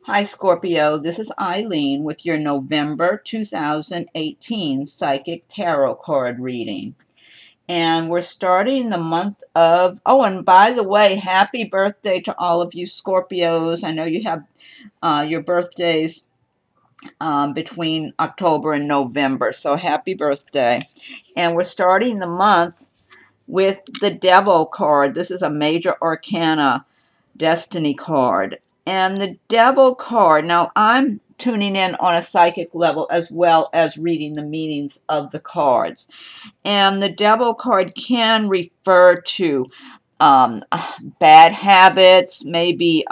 Hi, Scorpio. This is Eileen with your November 2018 Psychic Tarot card reading. And we're starting the month of, oh, and by the way, happy birthday to all of you Scorpios. I know you have your birthdays between October and November, so happy birthday. And we're starting the month with the Devil card. This is a major arcana destiny card. And the Devil card, now I'm tuning in on a psychic level as well as reading the meanings of the cards. And the Devil card can refer to bad habits, maybe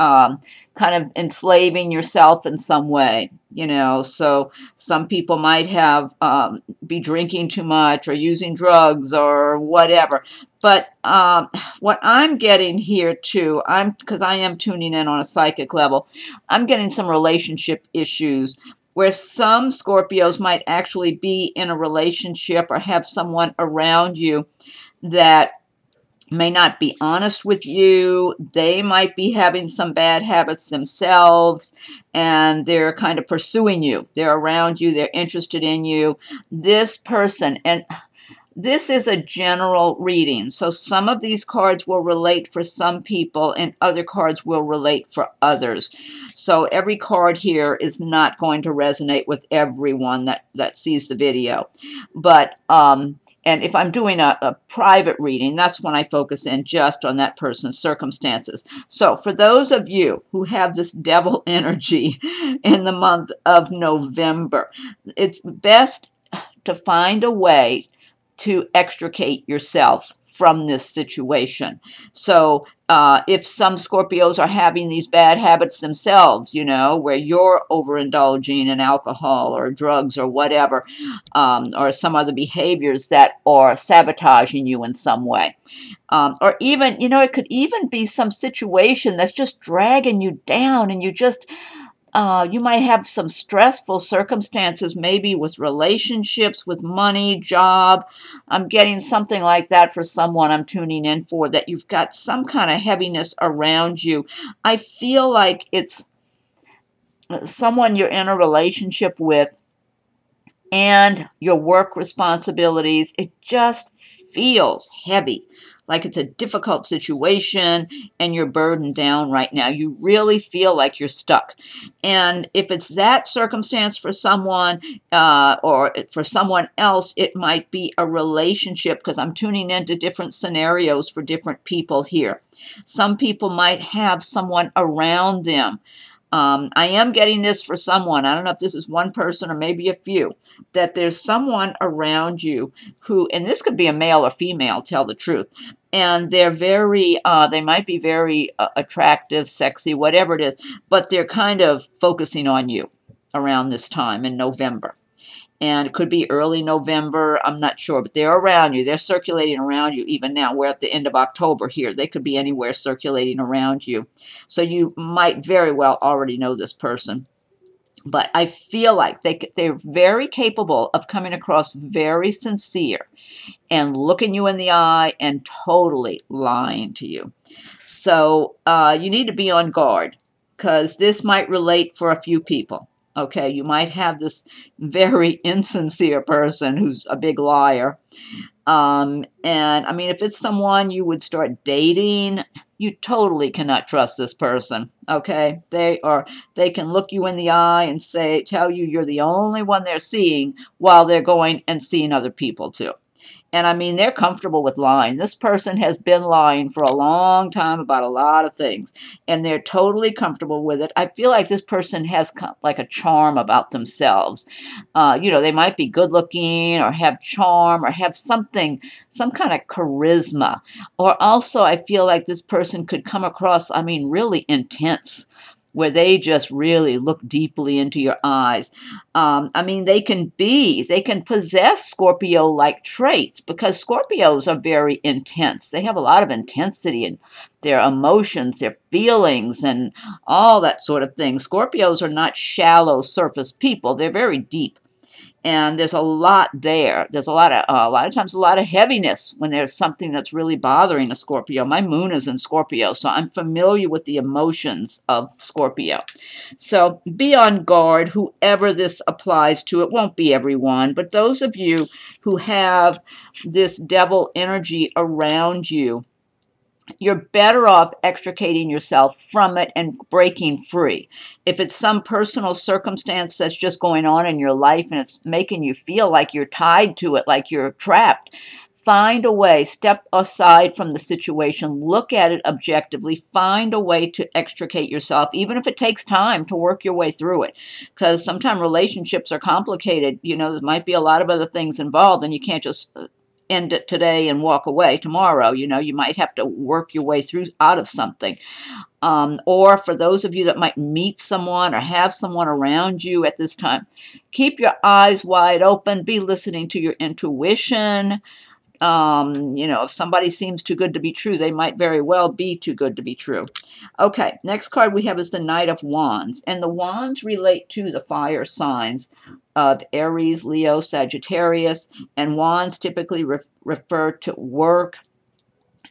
kind of enslaving yourself in some way, you know. So some people might have be drinking too much or using drugs or whatever. But what I'm getting here too, because I am tuning in on a psychic level, I'm getting some relationship issues where some Scorpios might actually be in a relationship or have someone around you that may not be honest with you. They might be having some bad habits themselves, and they're kind of pursuing you. They're around you. They're interested in you. This person, and this is a general reading, so some of these cards will relate for some people and other cards will relate for others. So every card here is not going to resonate with everyone that sees the video. But and if I'm doing a private reading, that's when I focus in just on that person's circumstances. So for those of you who have this devil energy in the month of November, it's best to find a way to extricate yourself from this situation. So if some Scorpios are having these bad habits themselves, you know, where you're overindulging in alcohol or drugs or whatever, or some other behaviors that are sabotaging you in some way. Or even, you know, it could even be some situation that's just dragging you down and you just you might have some stressful circumstances, maybe with relationships, with money, job. I'm getting something like that for someone I'm tuning in for, that you've got some kind of heaviness around you. I feel like it's someone you're in a relationship with and your work responsibilities. It just feels heavy, like it's a difficult situation and you're burdened down right now. You really feel like you're stuck. And if it's that circumstance for someone or for someone else, it might be a relationship, because I'm tuning into different scenarios for different people here. Some people might have someone around them. I am getting this for someone. I don't know if this is one person or maybe a few, that there's someone around you who, and this could be a male or female, tell the truth, and they're very, they might be very attractive, sexy, whatever it is, but they're kind of focusing on you around this time in November. And it could be early November, I'm not sure, but they're around you. They're circulating around you even now. We're at the end of October here. They could be anywhere circulating around you. So you might very well already know this person. But I feel like they're very capable of coming across very sincere and looking you in the eye and totally lying to you. So you need to be on guard, because this might relate for a few people. Okay, you might have this very insincere person who's a big liar. And I mean, if it's someone you would start dating, you totally cannot trust this person. Okay, they can look you in the eye and tell you you're the only one they're seeing, while they're going and seeing other people too. And I mean, they're comfortable with lying. This person has been lying for a long time about a lot of things, and they're totally comfortable with it. I feel like this person has like a charm about themselves. You know, they might be good looking or have charm or have something, some kind of charisma. Or also, I feel like this person could come across, I mean, really intense, where they just really look deeply into your eyes. I mean, they can possess Scorpio-like traits, because Scorpios are very intense. They have a lot of intensity in their emotions, their feelings, and all that sort of thing. Scorpios are not shallow surface people. They're very deep. And there's a lot there. There's a lot of times a lot of heaviness when there's something that's really bothering a Scorpio. My moon is in Scorpio, so I'm familiar with the emotions of Scorpio. So be on guard, whoever this applies to. It won't be everyone, but those of you who have this devil energy around you, you're better off extricating yourself from it and breaking free. If it's some personal circumstance that's just going on in your life and it's making you feel like you're tied to it, like you're trapped, find a way, step aside from the situation, look at it objectively, find a way to extricate yourself, even if it takes time to work your way through it. Because sometimes relationships are complicated. You know, there might be a lot of other things involved, and you can't just end it today and walk away tomorrow. You know, you might have to work your way through out of something. Or for those of you that might meet someone or have someone around you at this time, keep your eyes wide open, be listening to your intuition. You know, if somebody seems too good to be true, they might very well be too good to be true. Okay, next card we have is the Knight of Wands. And the Wands relate to the fire signs of Aries, Leo, Sagittarius. And Wands typically refer to work,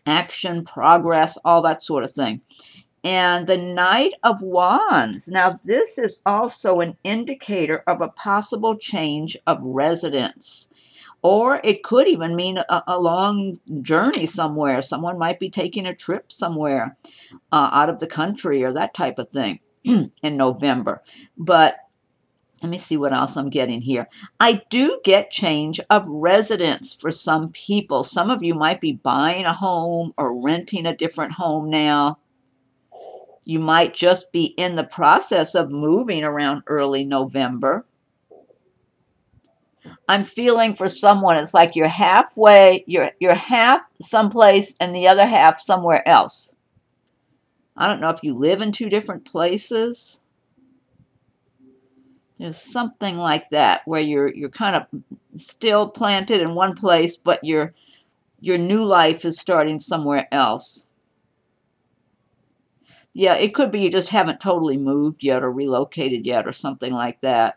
action, progress, all that sort of thing. And the Knight of Wands, now this is also an indicator of a possible change of residence. Or it could even mean a long journey somewhere. Someone might be taking a trip somewhere out of the country or that type of thing in November. But let me see what else I'm getting here. I do get change of residence for some people. Some of you might be buying a home or renting a different home now. You might just be in the process of moving around early November. I'm feeling for someone, it's like you're halfway, you're half someplace and the other half somewhere else. I don't know if you live in two different places. There's something like that where you're kind of still planted in one place, but your new life is starting somewhere else. Yeah, it could be you just haven't totally moved yet or relocated yet or something like that.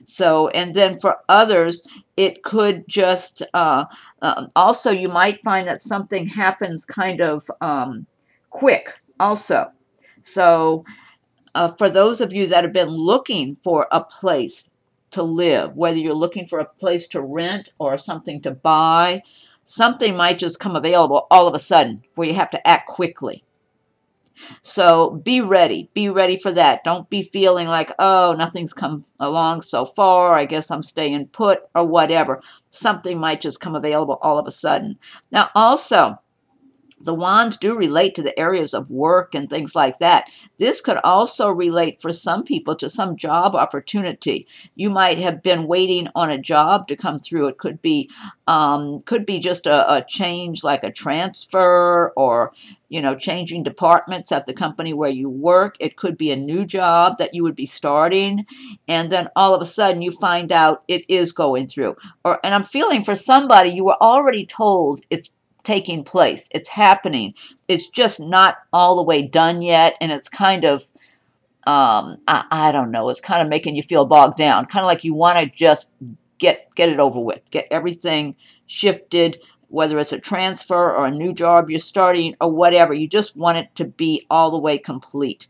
So, and then for others, it could just, also you might find that something happens kind of quick also. So for those of you that have been looking for a place to live, whether you're looking for a place to rent or something to buy, something might just come available all of a sudden where you have to act quickly. So be ready for that. Don't be feeling like, oh, nothing's come along so far, I guess I'm staying put or whatever. Something might just come available all of a sudden. Now also, the wands do relate to the areas of work and things like that. This could also relate for some people to some job opportunity. You might have been waiting on a job to come through. It could be just a change, like a transfer, or you know, changing departments at the company where you work. It could be a new job that you would be starting, and then all of a sudden you find out it is going through. And I'm feeling for somebody, you were already told it's taking place, it's happening, it's just not all the way done yet, and it's kind of I don't know, it's kind of making you feel bogged down, kind of like you want to just get it over with, get everything shifted, whether it's a transfer or a new job you're starting or whatever. You just want it to be all the way complete.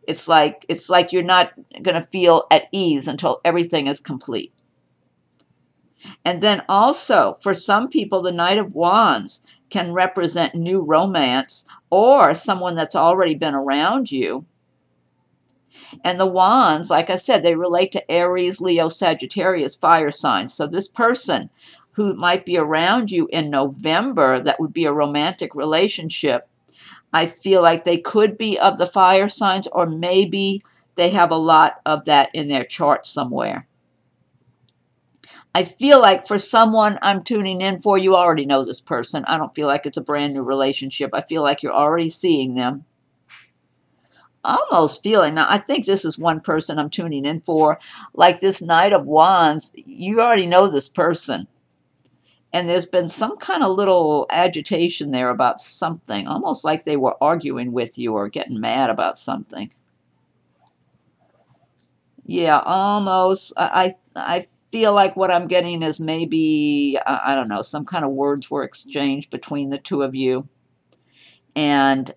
It's like you're not going to feel at ease until everything is complete. And then also, for some people, the Knight of Wands can represent new romance or someone that's already been around you. And the wands, like I said, they relate to Aries, Leo, Sagittarius, fire signs. So this person who might be around you in November, that would be a romantic relationship, I feel like they could be of the fire signs, or maybe they have a lot of that in their chart somewhere. I feel like for someone I'm tuning in for, you already know this person. I don't feel like it's a brand new relationship. I feel like you're already seeing them. Almost feeling, now I think this is one person I'm tuning in for, like this Knight of Wands, you already know this person. And there's been some kind of little agitation there about something, almost like they were arguing with you or getting mad about something. Yeah, almost. I feel like what I'm getting is maybe, I don't know, some kind of words were exchanged between the two of you. And,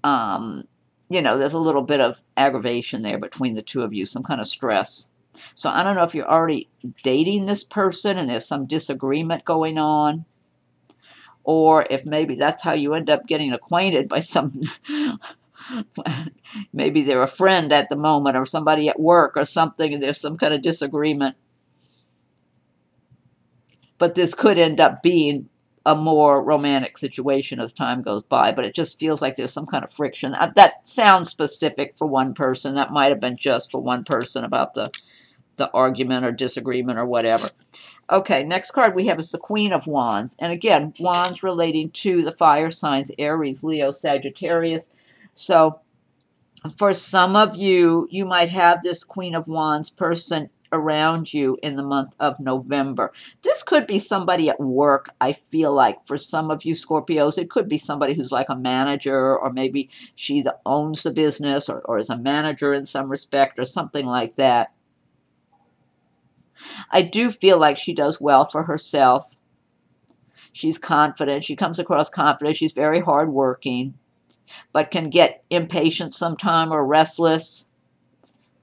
um, there's a little bit of aggravation there between the two of you, some kind of stress. So I don't know if you're already dating this person and there's some disagreement going on, or if maybe that's how you end up getting acquainted by some, maybe they're a friend at the moment or somebody at work or something, and there's some kind of disagreement. But this could end up being a more romantic situation as time goes by, but it just feels like there's some kind of friction. That sounds specific for one person. That might have been just for one person about the argument or disagreement or whatever. Okay, next card we have is the Queen of Wands. And again, wands relating to the fire signs, Aries, Leo, Sagittarius. So for some of you, you might have this Queen of Wands person around you in the month of November. This could be somebody at work, I feel like. For some of you Scorpios, it could be somebody who's like a manager, or maybe she owns the business or is a manager in some respect or something like that. I do feel like she does well for herself. She's confident. She comes across confident. She's very hardworking, but can get impatient sometime or restless.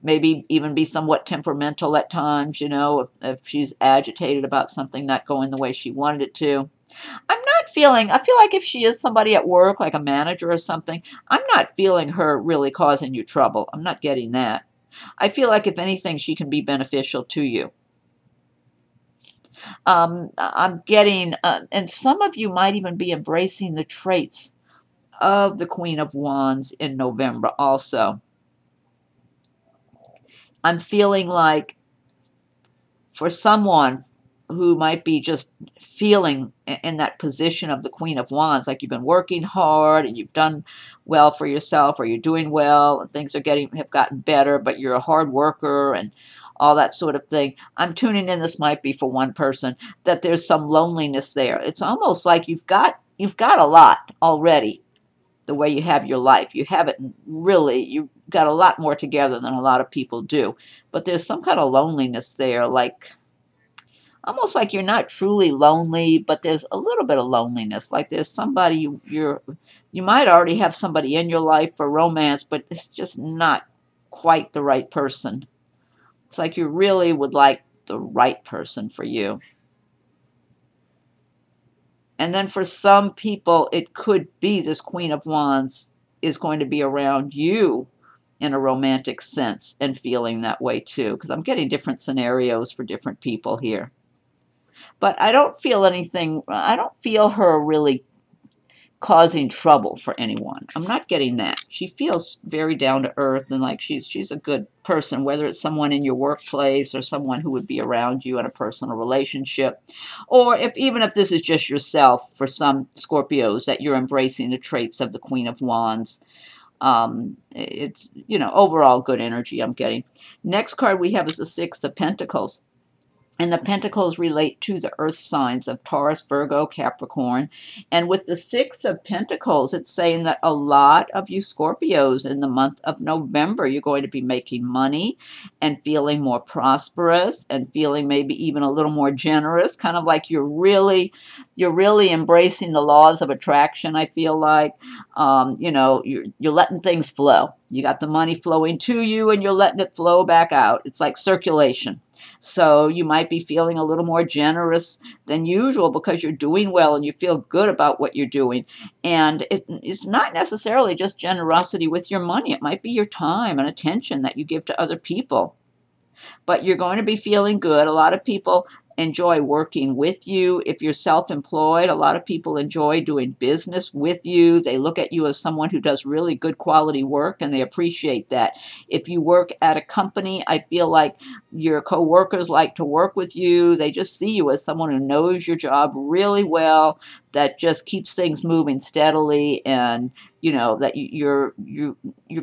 Maybe even be somewhat temperamental at times, if she's agitated about something not going the way she wanted it to. I feel like if she is somebody at work, like a manager or something, I'm not feeling her really causing you trouble. I'm not getting that. I feel like if anything, she can be beneficial to you. I'm getting, and some of you might even be embracing the traits of the Queen of Wands in November also. I'm feeling like for someone who might be just feeling in that position of the Queen of Wands, like you've been working hard and you've done well for yourself, or you're doing well and things have gotten better, but you're a hard worker and all that sort of thing. I'm tuning in, this might be for one person, that there's some loneliness there. It's almost like you've got a lot already. The way you have your life, you have it really, you've got a lot more together than a lot of people do, but there's some kind of loneliness there, like almost like you're not truly lonely, but there's a little bit of loneliness, like there's somebody you might already have somebody in your life for romance, but it's just not quite the right person. It's like you really would like the right person for you. And then for some people, it could be this Queen of Wands is going to be around you in a romantic sense and feeling that way too, because I'm getting different scenarios for different people here. But I don't feel her really causing trouble for anyone. I'm not getting that. She feels very down to earth and like she's a good person, whether it's someone in your workplace or someone who would be around you in a personal relationship, or even if this is just yourself, for some Scorpios, that you're embracing the traits of the Queen of Wands. It's, overall good energy I'm getting. Next card we have is the Six of Pentacles. And the pentacles relate to the earth signs of Taurus, Virgo, Capricorn. And with the Six of Pentacles, it's saying that a lot of you Scorpios in the month of November, you're going to be making money and feeling more prosperous and feeling maybe even a little more generous, kind of like you're really embracing the laws of attraction, I feel like. You're letting things flow. You got the money flowing to you and you're letting it flow back out. It's like circulation. So you might be feeling a little more generous than usual because you're doing well and you feel good about what you're doing. And it's not necessarily just generosity with your money. It might be your time and attention that you give to other people. But you're going to be feeling good. A lot of people enjoy working with you. If you're self-employed, a lot of people enjoy doing business with you. They look at you as someone who does really good quality work, and they appreciate that. If you work at a company, I feel like your coworkers like to work with you. They just see you as someone who knows your job really well, that just keeps things moving steadily, and that you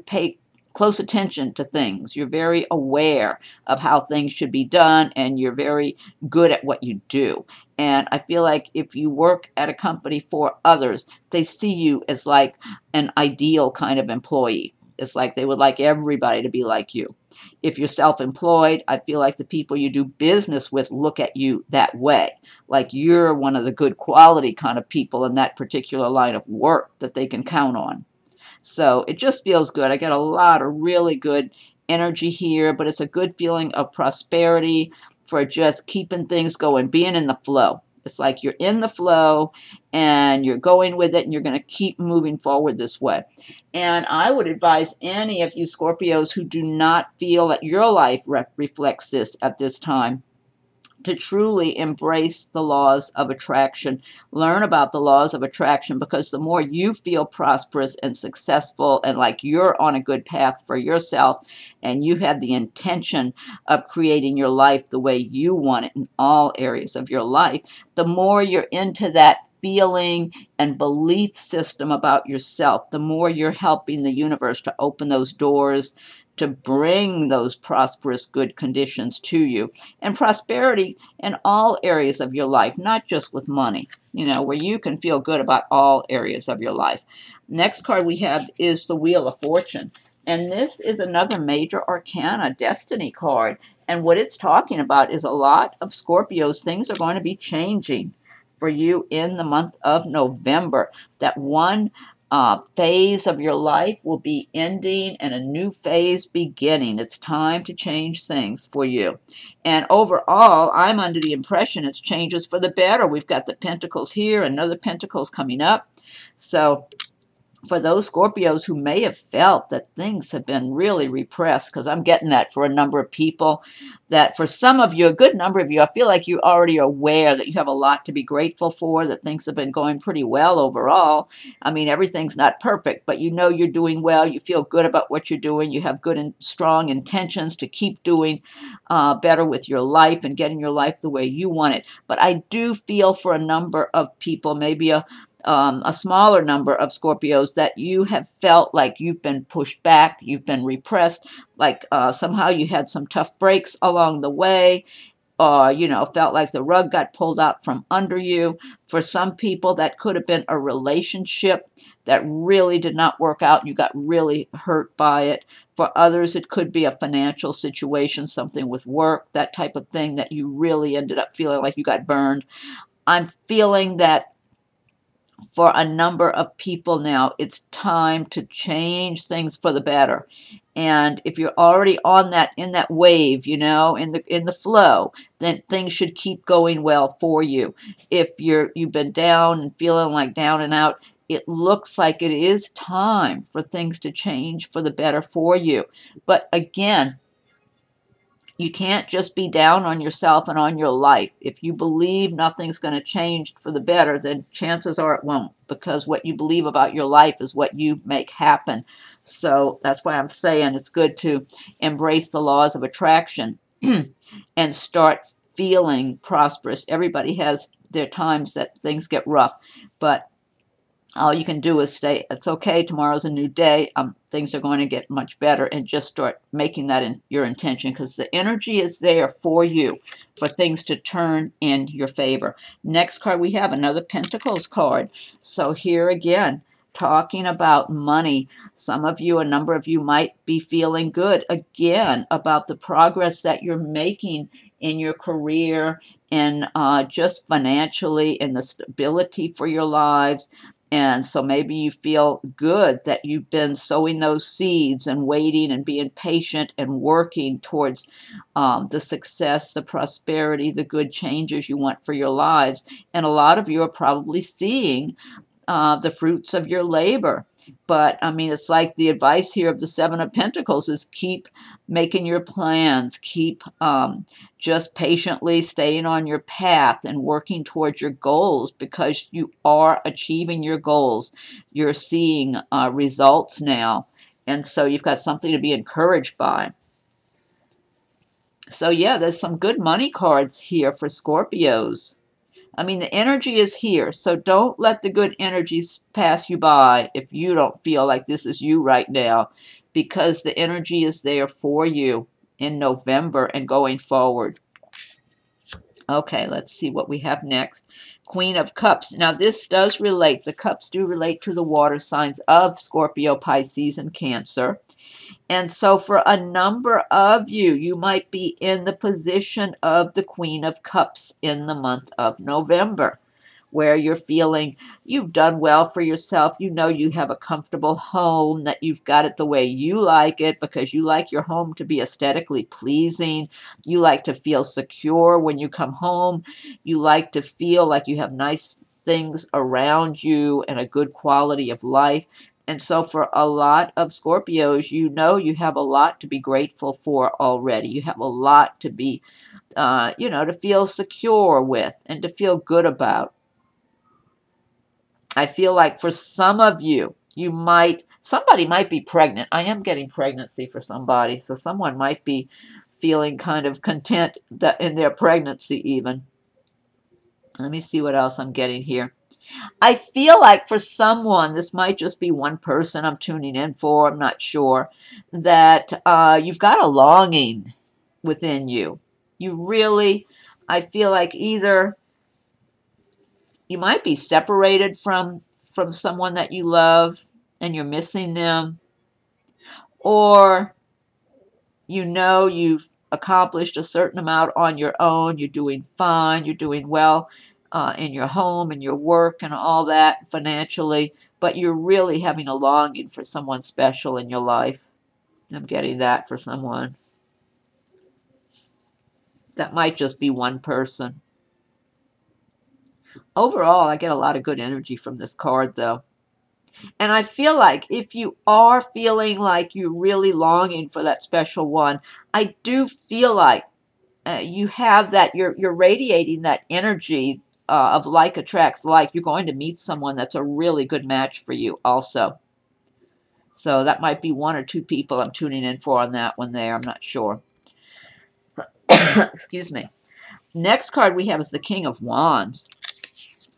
pay close attention to things. You're very aware of how things should be done, and you're very good at what you do. And I feel like if you work at a company for others, they see you as like an ideal kind of employee. It's like they would like everybody to be like you. If you're self-employed, I feel like the people you do business with look at you that way, like you're one of the good quality kind of people in that particular line of work that they can count on. So it just feels good. I get a lot of really good energy here, but it's a good feeling of prosperity for just keeping things going, being in the flow. It's like you're in the flow and you're going with it and you're going to keep moving forward this way. And I would advise any of you Scorpios who do not feel that your life reflects this at this time to truly embrace the laws of attraction. Learn about the laws of attraction, because the more you feel prosperous and successful and like you're on a good path for yourself and you have the intention of creating your life the way you want it in all areas of your life, the more you're into that feeling and belief system about yourself, the more you're helping the universe to open those doors to bring those prosperous good conditions to you, and prosperity in all areas of your life, not just with money, where you can feel good about all areas of your life. Next card we have is the Wheel of Fortune, and this is another major arcana destiny card, and what it's talking about is a lot of Scorpios, things are going to be changing for you in the month of November. That one phase of your life will be ending and a new phase beginning. It's time to change things for you. And overall, I'm under the impression it's changes for the better. We've got the Pentacles here, another Pentacles coming up. So for those Scorpios who may have felt that things have been really repressed, because I'm getting that for a number of people, that for some of you, a good number of you, I feel like you already are aware that you have a lot to be grateful for, that things have been going pretty well overall. I mean, everything's not perfect, but you know you're doing well. You feel good about what you're doing. You have good and strong intentions to keep doing better with your life and getting your life the way you want it. But I do feel for a number of people, maybe a smaller number of Scorpios, that you have felt like you've been pushed back, you've been repressed, like somehow you had some tough breaks along the way, or, felt like the rug got pulled out from under you. For some people, that could have been a relationship that really did not work out and you got really hurt by it. For others, it could be a financial situation, something with work, that type of thing that you really ended up feeling like you got burned. I'm feeling that for a number of people now, it's time to change things for the better. And if you're already on that, in that wave, in the flow, then things should keep going well for you. If you've been down and feeling like down and out, it looks like it is time for things to change for the better for you. But again, you can't just be down on yourself and on your life. If you believe nothing's going to change for the better, then chances are it won't, because what you believe about your life is what you make happen. So that's why I'm saying it's good to embrace the laws of attraction and start feeling prosperous. Everybody has their times that things get rough, but all you can do is say, it's okay, tomorrow's a new day, things are going to get much better, and just start making that your intention, because the energy is there for you, for things to turn in your favor. Next card we have, another Pentacles card. So here again, talking about money. Some of you, a number of you might be feeling good again about the progress that you're making in your career and just financially, and the stability for your lives. And so maybe you feel good that you've been sowing those seeds and waiting and being patient and working towards the success, the prosperity, the good changes you want for your lives. And a lot of you are probably seeing the fruits of your labor. But I mean, it's like the advice here of the Seven of Pentacles is keep making your plans, keep just patiently staying on your path and working towards your goals, because you are achieving your goals. You're seeing results now. And so you've got something to be encouraged by. So yeah, there's some good money cards here for Scorpios. I mean, the energy is here, so don't let the good energies pass you by if you don't feel like this is you right now, because the energy is there for you in November and going forward. Okay, let's see what we have next. Queen of Cups. Now, this does relate, the cups do relate to the water signs of Scorpio, Pisces, and Cancer. And so for a number of you, you might be in the position of the Queen of Cups in the month of November, where you're feeling you've done well for yourself. You know you have a comfortable home, that you've got it the way you like it because you like your home to be aesthetically pleasing. You like to feel secure when you come home. You like to feel like you have nice things around you and a good quality of life. And so for a lot of Scorpios, you know you have a lot to be grateful for already. You have a lot to be, to feel secure with and to feel good about. I feel like for some of you, somebody might be pregnant. I am getting pregnancy for somebody. So someone might be feeling kind of content in their pregnancy even. Let me see what else I'm getting here. I feel like for someone, this might just be one person I'm tuning in for, I'm not sure, that you've got a longing within you. I feel like either you might be separated from someone that you love and you're missing them, or you've accomplished a certain amount on your own, you're doing fine, you're doing well in your home and your work and all that financially, but you're really having a longing for someone special in your life. I'm getting that for someone. That might just be one person. Overall, I get a lot of good energy from this card, though. And I feel like if you are feeling like you're really longing for that special one, I do feel like you have that, you're radiating that energy of like attracts like. You're going to meet someone that's a really good match for you also. So that might be one or two people I'm tuning in for on that one there. I'm not sure. Excuse me. Next card we have is the King of Wands.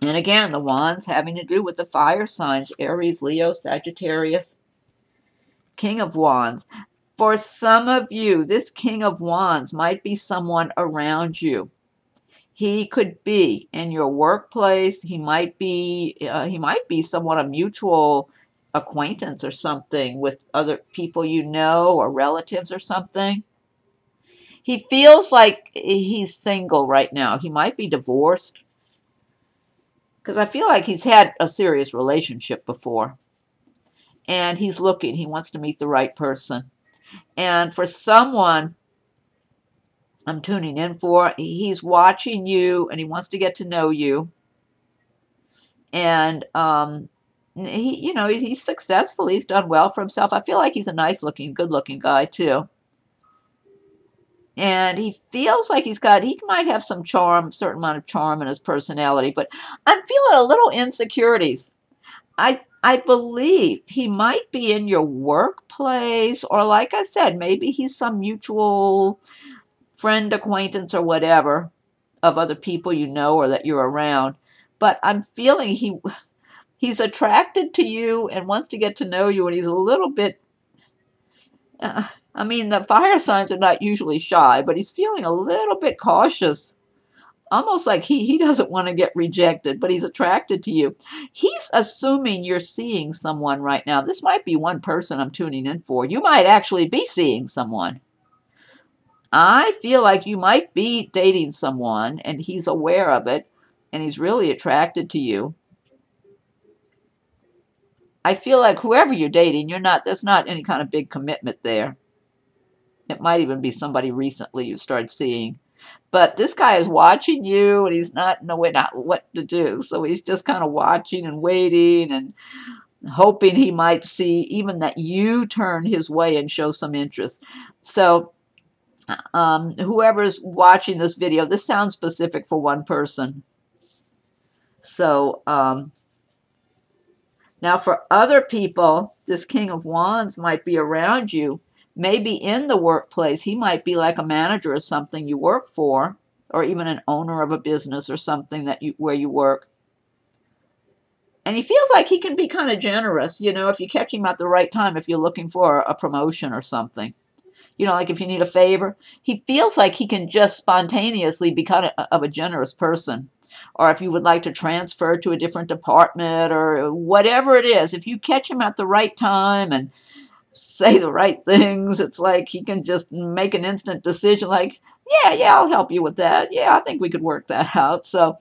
And again, the wands having to do with the fire signs, Aries, Leo, Sagittarius. King of Wands. For some of you, this King of Wands might be someone around you. He could be in your workplace. He might be somewhat a mutual acquaintance or something with other people you know or relatives or something. He feels like he's single right now. He might be divorced because I feel like he's had a serious relationship before. And he's looking. He wants to meet the right person. And for someone I'm tuning in for, he's watching you and he wants to get to know you. And he's successful. He's done well for himself. I feel like he's a nice looking, good looking guy too. And he feels like he might have some charm, a certain amount of charm in his personality, but I'm feeling a little insecurities. I believe he might be in your workplace, or like I said, maybe he's some mutual friend, acquaintance, or whatever of other people you know or that you're around. But I'm feeling he's attracted to you and wants to get to know you, and he's a little bit, the fire signs are not usually shy, but he's feeling a little bit cautious. Almost like he doesn't want to get rejected, but he's attracted to you. He's assuming you're seeing someone right now. This might be one person I'm tuning in for. You might actually be seeing someone. I feel like you might be dating someone, and he's aware of it, and he's really attracted to you. I feel like whoever you're dating, there's not any kind of big commitment there. It might even be somebody recently you started seeing. But this guy is watching you, and he's not knowing what to do. So he's just kind of watching and waiting and hoping he might see even that you turn his way and show some interest. So whoever's watching this video, this sounds specific for one person. So now for other people, this King of Wands might be around you. Maybe in the workplace, he might be like a manager or something you work for, or even an owner of a business or something where you work. And he feels like he can be kind of generous, if you catch him at the right time, if you're looking for a promotion or something. Like if you need a favor, he feels like he can just spontaneously be kind of a generous person. Or if you would like to transfer to a different department or whatever it is, if you catch him at the right time and say the right things. It's like he can just make an instant decision like, yeah, I'll help you with that. Yeah, I think we could work that out. So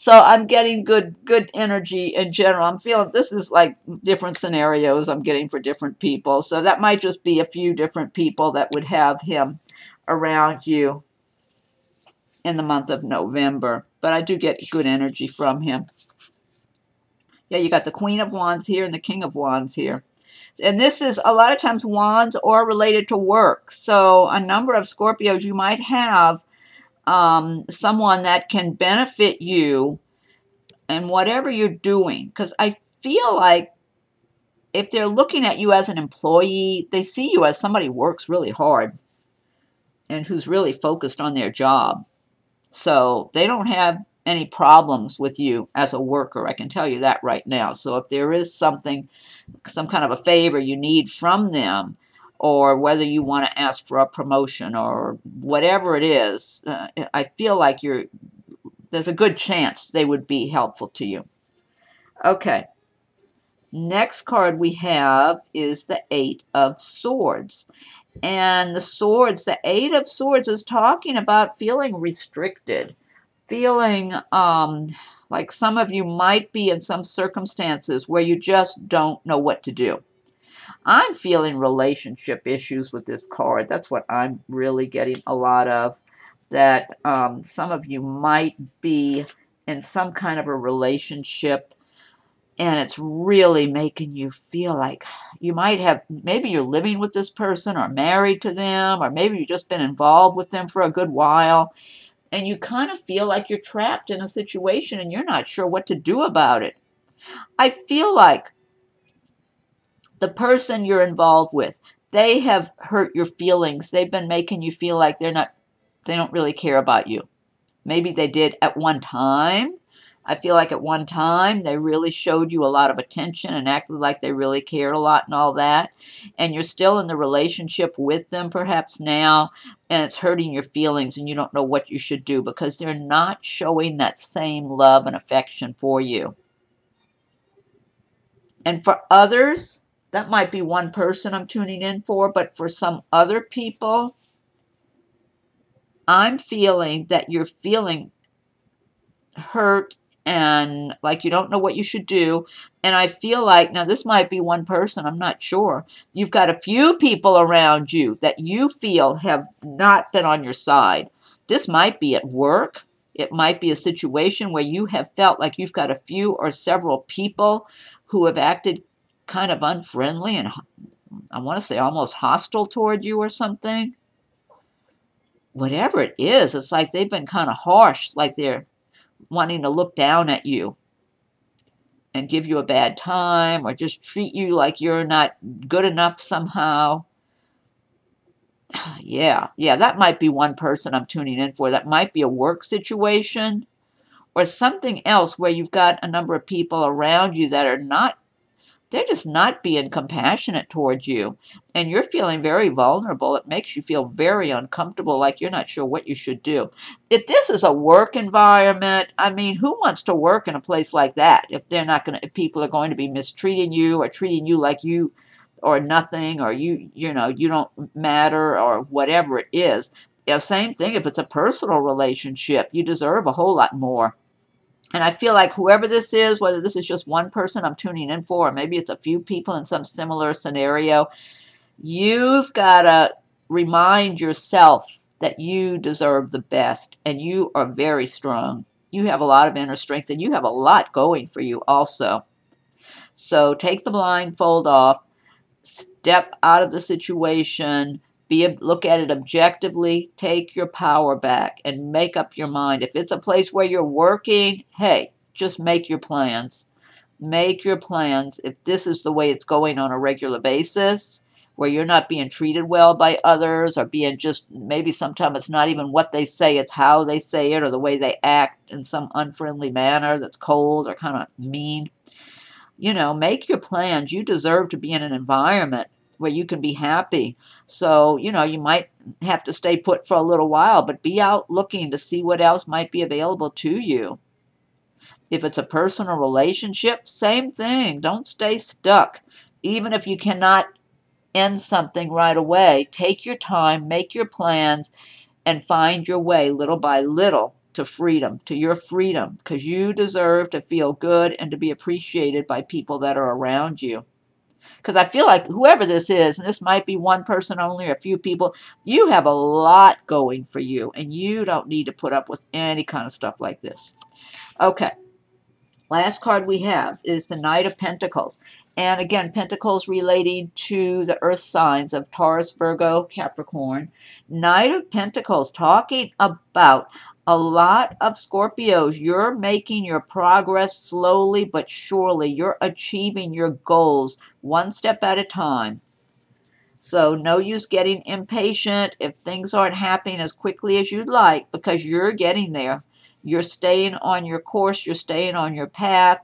I'm getting good energy in general. I'm feeling this is like different scenarios I'm getting for different people. So that might just be a few different people that would have him around you in the month of November. But I do get good energy from him. Yeah, you got the Queen of Wands here and the King of Wands here. And this is a lot of times wands are related to work. So a number of Scorpios, you might have someone that can benefit you in whatever you're doing. Because I feel like if they're looking at you as an employee, they see you as somebody who works really hard and who's really focused on their job. So they don't have any problems with you as a worker. I can tell you that right now. So if there is something, some kind of a favor you need from them, or whether you want to ask for a promotion or whatever it is, I feel like there's a good chance they would be helpful to you. Okay. Next card we have is the Eight of Swords. And the Eight of Swords is talking about feeling restricted, feeling like some of you might be in some circumstances where you just don't know what to do. I'm feeling relationship issues with this card. That's what I'm really getting a lot of, that some of you might be in some kind of a relationship and it's really making you feel like you might have, maybe you're living with this person or married to them, or maybe you've just been involved with them for a good while, and you kind of feel like you're trapped in a situation and you're not sure what to do about it. I feel like the person you're involved with, they have hurt your feelings. They've been making you feel like they don't really care about you. Maybe they did at one time. I feel like at one time they really showed you a lot of attention and acted like they really cared a lot and all that. And you're still in the relationship with them perhaps now, and it's hurting your feelings and you don't know what you should do because they're not showing that same love and affection for you. And for others, that might be one person I'm tuning in for, but for some other people, I'm feeling that you're feeling hurt and like you don't know what you should do. And I feel like, now this might be one person, I'm not sure. You've got a few people around you that you feel have not been on your side. This might be at work. It might be a situation where you have felt like you've got a few or several people who have acted kind of unfriendly and I want to say almost hostile toward you or something. Whatever it is, it's like they've been kind of harsh, like they're wanting to look down at you and give you a bad time or just treat you like you're not good enough somehow. Yeah, that might be one person I'm tuning in for. That might be a work situation or something else where you've got a number of people around you that are not, they're just not being compassionate towards you. And you're feeling very vulnerable. It makes you feel very uncomfortable, like you're not sure what you should do. If this is a work environment, I mean, who wants to work in a place like that if they're not going to, if people are going to be mistreating you or treating you like you or nothing, or you don't matter, or whatever it is. Same thing if it's a personal relationship. You deserve a whole lot more. And I feel like whoever this is, whether this is just one person I'm tuning in for, or maybe it's a few people in some similar scenario, you've got to remind yourself that you deserve the best and you are very strong. You have a lot of inner strength and you have a lot going for you also. So take the blindfold off, step out of the situation, look at it objectively, take your power back, and make up your mind. If it's a place where you're working, hey, just make your plans. Make your plans. If this is the way it's going on a regular basis, where you're not being treated well by others, or being just, maybe sometimes it's not even what they say, it's how they say it, or the way they act in some unfriendly manner that's cold or kind of mean. Make your plans. You deserve to be in an environment where you can be happy. So, you might have to stay put for a little while, but be out looking to see what else might be available to you. If it's a personal relationship, same thing. Don't stay stuck. Even if you cannot end something right away. Take your time, make your plans, and find your way little by little to freedom, to your freedom, because you deserve to feel good and to be appreciated by people that are around you. Because I feel like whoever this is, and this might be one person only or a few people, you have a lot going for you, and you don't need to put up with any kind of stuff like this. Okay. Last card we have is the Knight of Pentacles. And again, Pentacles relating to the earth signs of Taurus, Virgo, Capricorn. Knight of Pentacles talking about a lot of Scorpios. You're making your progress slowly but surely. You're achieving your goals one step at a time. So no use getting impatient if things aren't happening as quickly as you'd like, because you're getting there. You're staying on your course, you're staying on your path,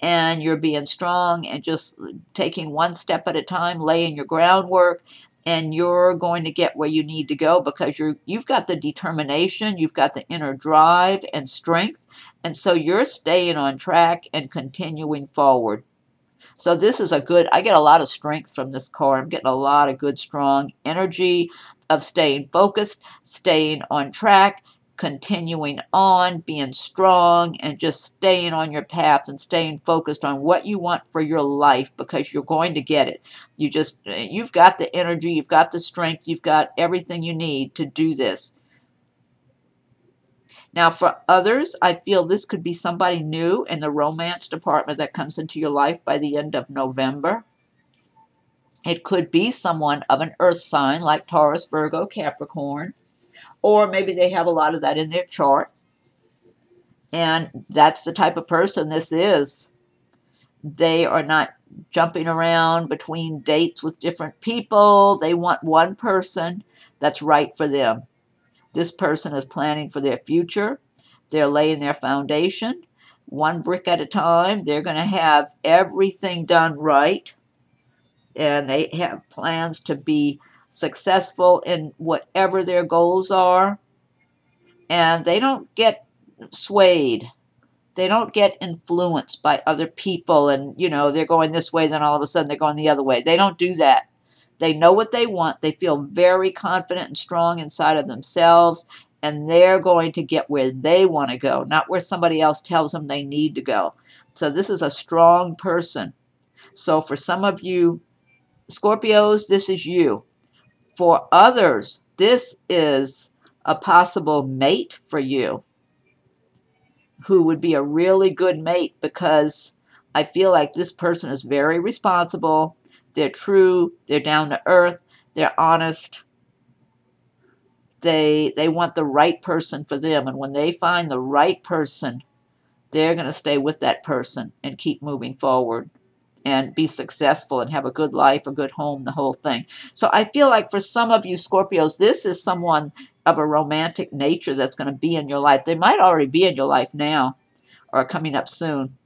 and you're being strong and just taking one step at a time, laying your groundwork, and you're going to get where you need to go because you've got the determination, you've got the inner drive and strength, and so you're staying on track and continuing forward. So this is a good, I get a lot of strength from this card. I'm getting a lot of good, strong energy of staying focused, staying on track, continuing on, being strong, and just staying on your path and staying focused on what you want for your life, because you're going to get it. You've got the energy, you've got the strength, you've got everything you need to do this. Now, for others, I feel this could be somebody new in the romance department that comes into your life by the end of November. It could be someone of an earth sign like Taurus, Virgo, Capricorn, or maybe they have a lot of that in their chart. And that's the type of person this is. They are not jumping around between dates with different people. They want one person that's right for them. This person is planning for their future. They're laying their foundation. One brick at a time. They're going to have everything done right. And they have plans to be successful in whatever their goals are. And they don't get swayed. They don't get influenced by other people. And, they're going this way, then all of a sudden they're going the other way. They don't do that. They know what they want. They feel very confident and strong inside of themselves, and they're going to get where they want to go, not where somebody else tells them they need to go. So this is a strong person. So for some of you Scorpios, this is you. For others, this is a possible mate for you who would be a really good mate, because I feel like this person is very responsible. They're true, they're down to earth, they're honest. They want the right person for them, and when they find the right person, they're going to stay with that person and keep moving forward and be successful and have a good life, a good home, the whole thing. So I feel like for some of you Scorpios, this is someone of a romantic nature that's going to be in your life. They might already be in your life now or coming up soon.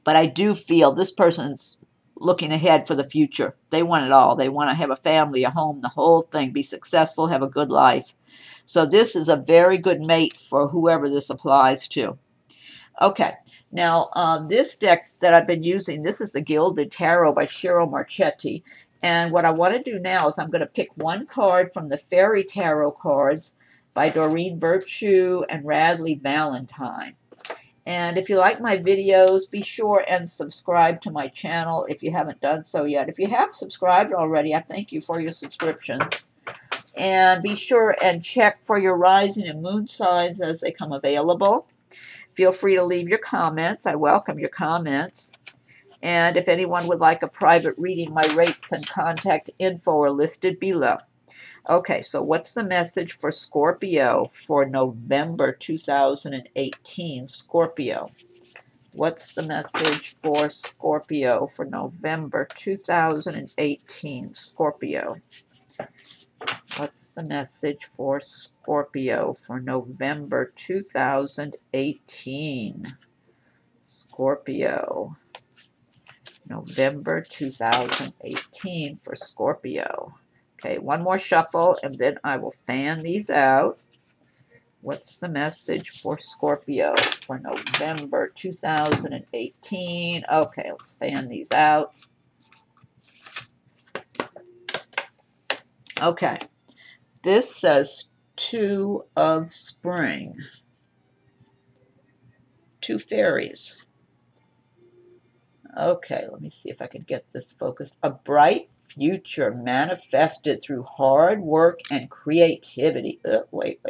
But I do feel this person's looking ahead for the future. They want it all. They want to have a family, a home, the whole thing, be successful, have a good life. So this is a very good mate for whoever this applies to. Okay, now this deck that I've been using, this is the Gilded Tarot by Ciro Marchetti. And what I want to do now is I'm going to pick one card from the Fairy Tarot cards by Doreen Virtue and Radleigh Valentine. And if you like my videos, be sure and subscribe to my channel if you haven't done so yet. If you have subscribed already, I thank you for your subscription. And be sure and check for your rising and moon signs as they come available. Feel free to leave your comments. I welcome your comments. And if anyone would like a private reading, my rates and contact info are listed below. Okay, so what's the message for Scorpio for November 2018? Scorpio. What's the message for Scorpio for November 2018? Scorpio. What's the message for Scorpio for November 2018? Scorpio. November 2018 for Scorpio. Okay, one more shuffle, and then I will fan these out. What's the message for Scorpio for November 2018? Okay, let's fan these out. Okay. This says 2 of spring. 2 fairies. Okay, let me see if I can get this focused. A bright future manifested through hard work and creativity. Wait.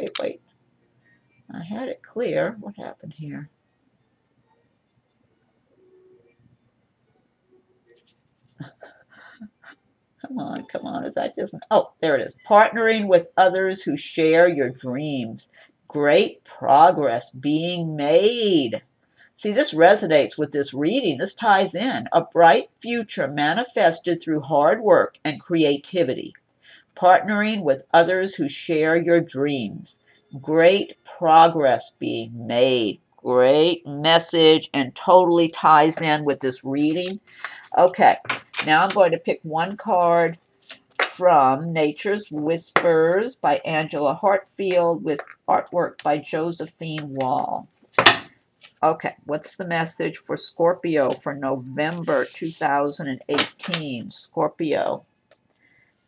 I had it clear. What happened here? Come on. Is that just... Oh, there it is. Partnering with others who share your dreams. Great progress being made. See, this resonates with this reading. This ties in. A bright future manifested through hard work and creativity. Partnering with others who share your dreams. Great progress being made. Great message, and totally ties in with this reading. Okay, now I'm going to pick one card from Nature's Whispers by Angela Hartfield with artwork by Josephine Wall. Okay, what's the message for Scorpio for November 2018? Scorpio.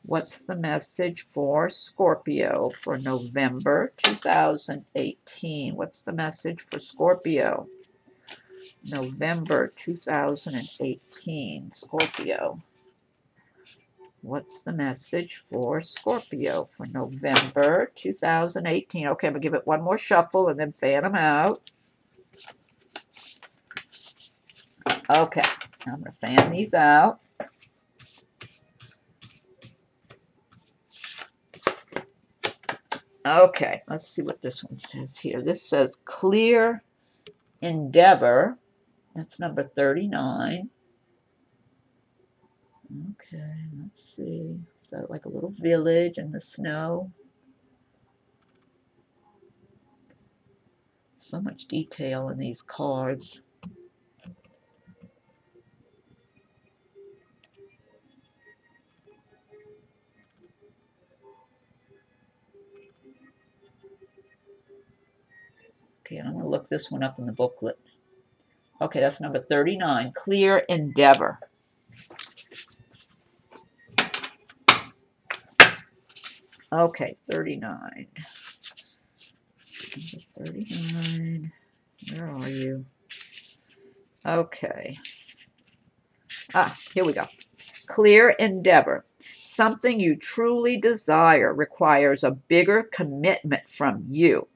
What's the message for Scorpio for November 2018? What's the message for Scorpio? November 2018. Scorpio. What's the message for Scorpio for November 2018? Okay, I'm going to give it one more shuffle and then fan them out. Okay, I'm going to fan these out. Okay, let's see what this one says here. This says clear endeavor. That's number 39. Okay, let's see. Is that like a little village in the snow? So much detail in these cards. Okay, I'm going to look this one up in the booklet. Okay, that's number 39. Clear endeavor. Okay, 39. Number 39. Where are you? Okay. Here we go. Clear endeavor. Something you truly desire requires a bigger commitment from you.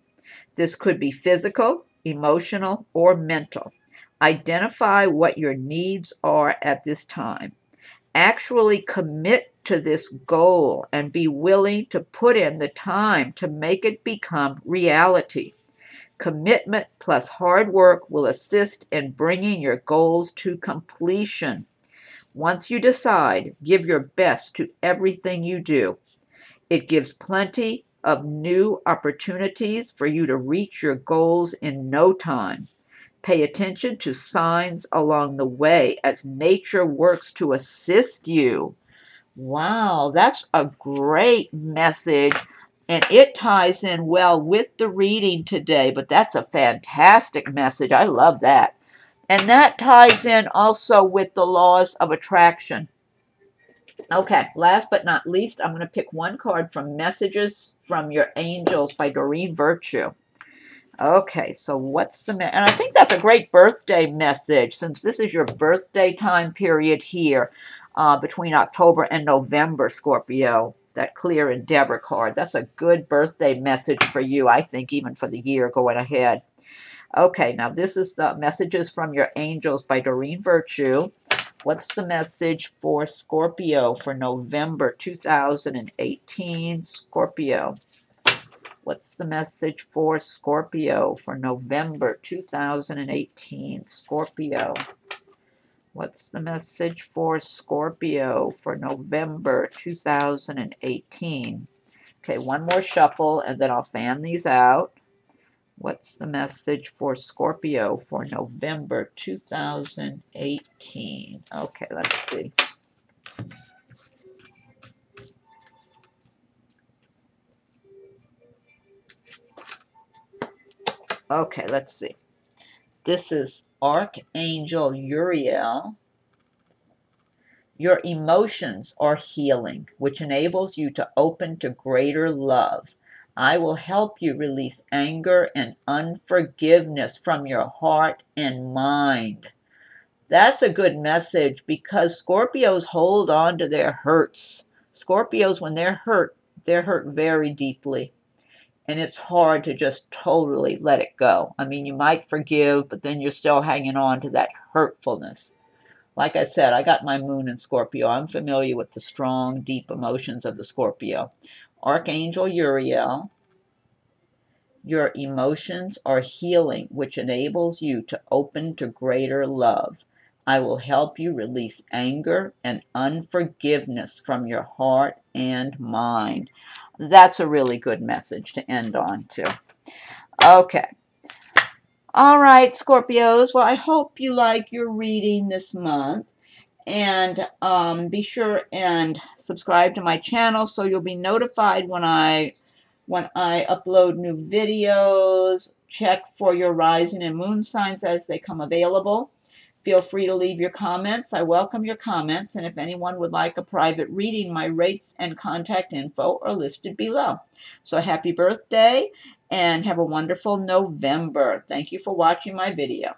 This could be physical, emotional, or mental. Identify what your needs are at this time. Actually commit to this goal and be willing to put in the time to make it become reality. Commitment plus hard work will assist in bringing your goals to completion. Once you decide, give your best to everything you do. It gives plenty of new opportunities for you to reach your goals in no time. Pay attention to signs along the way as nature works to assist you. Wow, that's a great message, and it ties in well with the reading today, but that's a fantastic message. I love that. And that ties in also with the laws of attraction. Okay, last but not least, I'm going to pick one card from Messages from Your Angels by Doreen Virtue. Okay, so what's the... And I think that's a great birthday message, since this is your birthday time period here between October and November, Scorpio. That clear endeavor card. That's a good birthday message for you, I think, even for the year going ahead. Okay, now this is the Messages from Your Angels by Doreen Virtue. What's the message for Scorpio for November 2018? Scorpio. What's the message for Scorpio for November 2018? Scorpio. What's the message for Scorpio for November 2018? Okay, one more shuffle and then I'll fan these out. What's the message for Scorpio for November 2018? Okay, let's see. Okay, let's see. This is Archangel Uriel Your emotions are healing, which enables you to open to greater love. I will help you release anger and unforgiveness from your heart and mind. That's a good message because Scorpios hold on to their hurts. Scorpios, when they're hurt very deeply. And it's hard to just totally let it go. I mean, you might forgive, but then you're still hanging on to that hurtfulness. Like I said, I got my moon in Scorpio. I'm familiar with the strong, deep emotions of the Scorpio. Archangel Uriel, your emotions are healing, which enables you to open to greater love. I will help you release anger and unforgiveness from your heart and mind. That's a really good message to end on, too. Okay. All right, Scorpios. Well, I hope you like your reading this month. And be sure and subscribe to my channel so you'll be notified when I upload new videos. Check for your rising and moon signs as they come available. Feel free to leave your comments. I welcome your comments. And if anyone would like a private reading, my rates and contact info are listed below. So happy birthday and have a wonderful November. Thank you for watching my video.